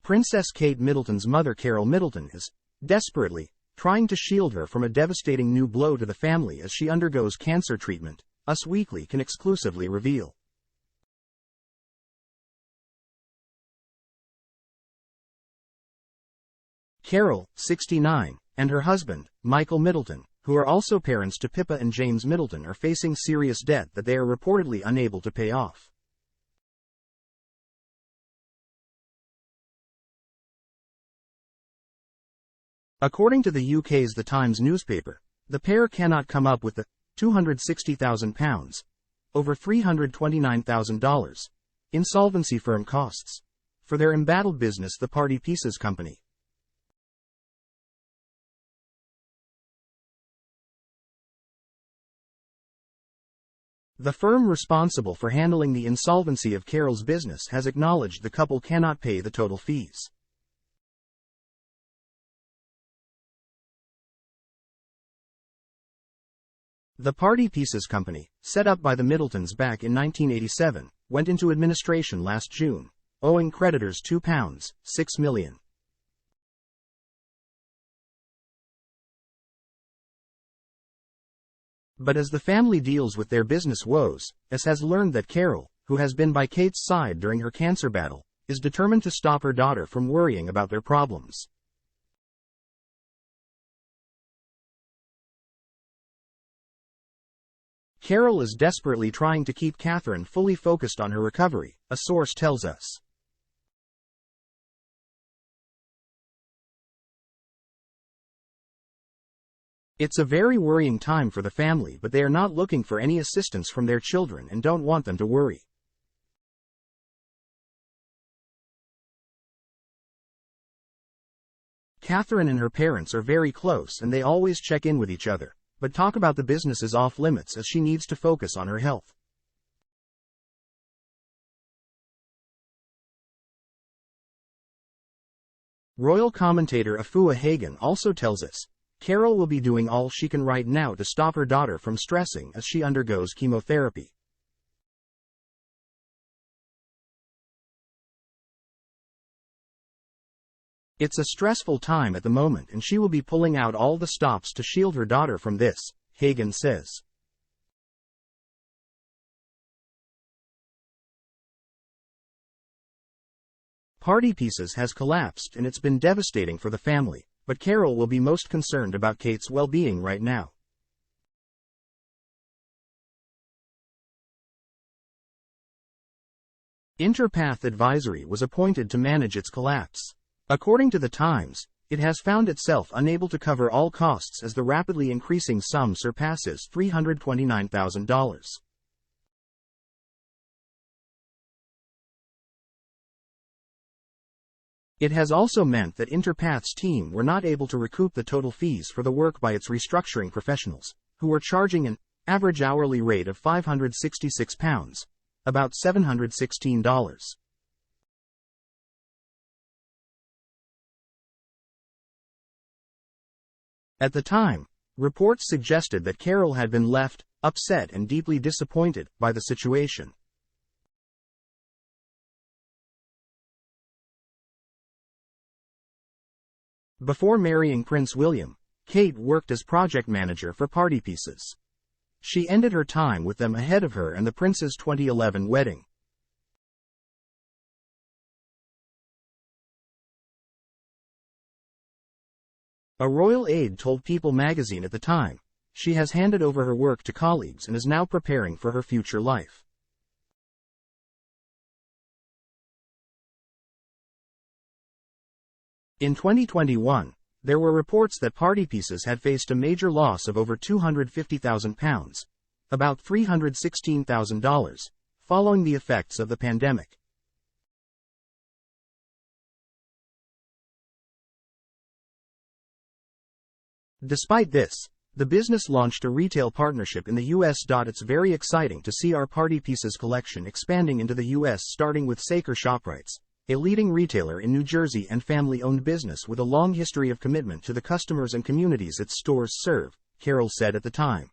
Princess Kate Middleton's mother Carole Middleton is, desperately, trying to shield her from a devastating new blow to the family as she undergoes cancer treatment, Us Weekly can exclusively reveal. Carole, 69, and her husband, Michael Middleton, who are also parents to Pippa and James Middleton, are facing serious debt that they are reportedly unable to pay off. According to the UK's The Times newspaper, the pair cannot come up with the £260,000, over $329,000, insolvency firm costs for their embattled business, the Party Pieces Company. The firm responsible for handling the insolvency of Carole's business has acknowledged the couple cannot pay the total fees. The Party Pieces Company, set up by the Middletons back in 1987, went into administration last June, owing creditors £6 million. But as the family deals with their business woes, Us has learned that Carole, who has been by Kate's side during her cancer battle, is determined to stop her daughter from worrying about their problems. Carole is desperately trying to keep Catherine fully focused on her recovery, a source tells us. It's a very worrying time for the family, but they are not looking for any assistance from their children and don't want them to worry. Catherine and her parents are very close and they always check in with each other, but talk about the business is off limits as she needs to focus on her health. Royal commentator Afua Hagen also tells us, Carole will be doing all she can right now to stop her daughter from stressing as she undergoes chemotherapy. It's a stressful time at the moment and she will be pulling out all the stops to shield her daughter from this, Hagen says. Party Pieces has collapsed and it's been devastating for the family, but Carole will be most concerned about Kate's well-being right now. Interpath Advisory was appointed to manage its collapse. According to The Times, it has found itself unable to cover all costs as the rapidly increasing sum surpasses $329,000. It has also meant that Interpath's team were not able to recoup the total fees for the work by its restructuring professionals, who were charging an average hourly rate of £566, about $716. At the time, reports suggested that Carole had been left upset and deeply disappointed by the situation. Before marrying Prince William, Kate worked as project manager for Party Pieces. She ended her time with them ahead of her and the prince's 2011 wedding. A royal aide told People magazine at the time, she has handed over her work to colleagues and is now preparing for her future life. In 2021, there were reports that Party Pieces had faced a major loss of over £250,000, about $316,000, following the effects of the pandemic. Despite this, the business launched a retail partnership in the US. It's very exciting to see our Party Pieces collection expanding into the US, starting with Saker ShopRites, a leading retailer in New Jersey and family-owned business with a long history of commitment to the customers and communities its stores serve, Carole said at the time.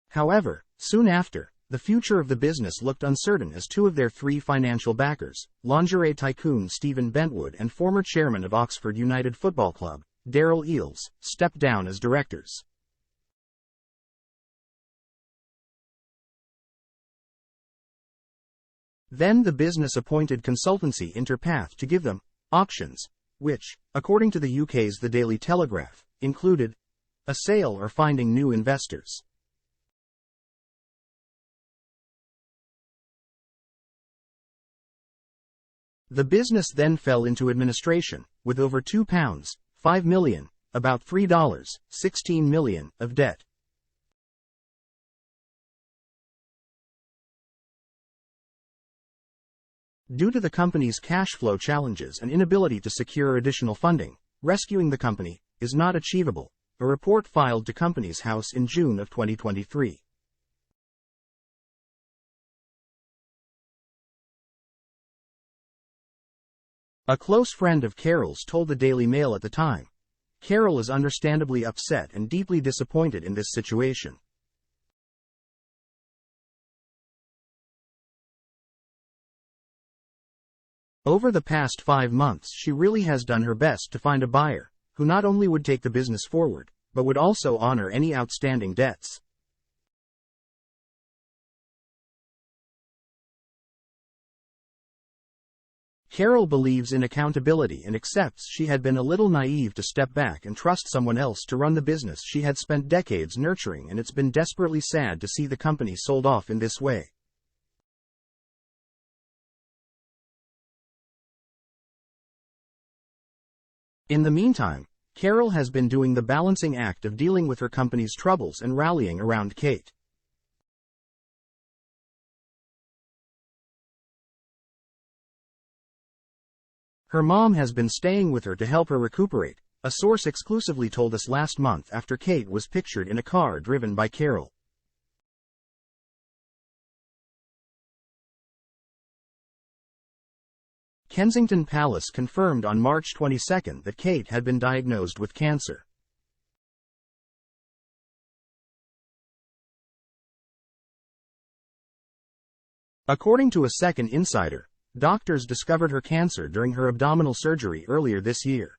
However, soon after, the future of the business looked uncertain as two of their three financial backers, lingerie tycoon Stephen Bentwood and former chairman of Oxford United Football Club, Darrell Eales, stepped down as directors. Then the business appointed consultancy Interpath to give them options, which, according to the UK's The Daily Telegraph, included a sale or finding new investors. The business then fell into administration, with over £2.5 million, about $3.16 million, of debt. Due to the company's cash flow challenges and inability to secure additional funding, rescuing the company is not achievable, a report filed to Companies House in June of 2023. A close friend of Carole's told the Daily Mail at the time, "Carole is understandably upset and deeply disappointed in this situation. Over the past 5 months she really has done her best to find a buyer, who not only would take the business forward, but would also honor any outstanding debts." Carole believes in accountability and accepts she had been a little naive to step back and trust someone else to run the business she had spent decades nurturing, and it's been desperately sad to see the company sold off in this way. In the meantime, Carole has been doing the balancing act of dealing with her company's troubles and rallying around Kate. Her mom has been staying with her to help her recuperate, a source exclusively told us last month after Kate was pictured in a car driven by Carole. Kensington Palace confirmed on March 22 that Kate had been diagnosed with cancer. According to a second insider, doctors discovered her cancer during her abdominal surgery earlier this year.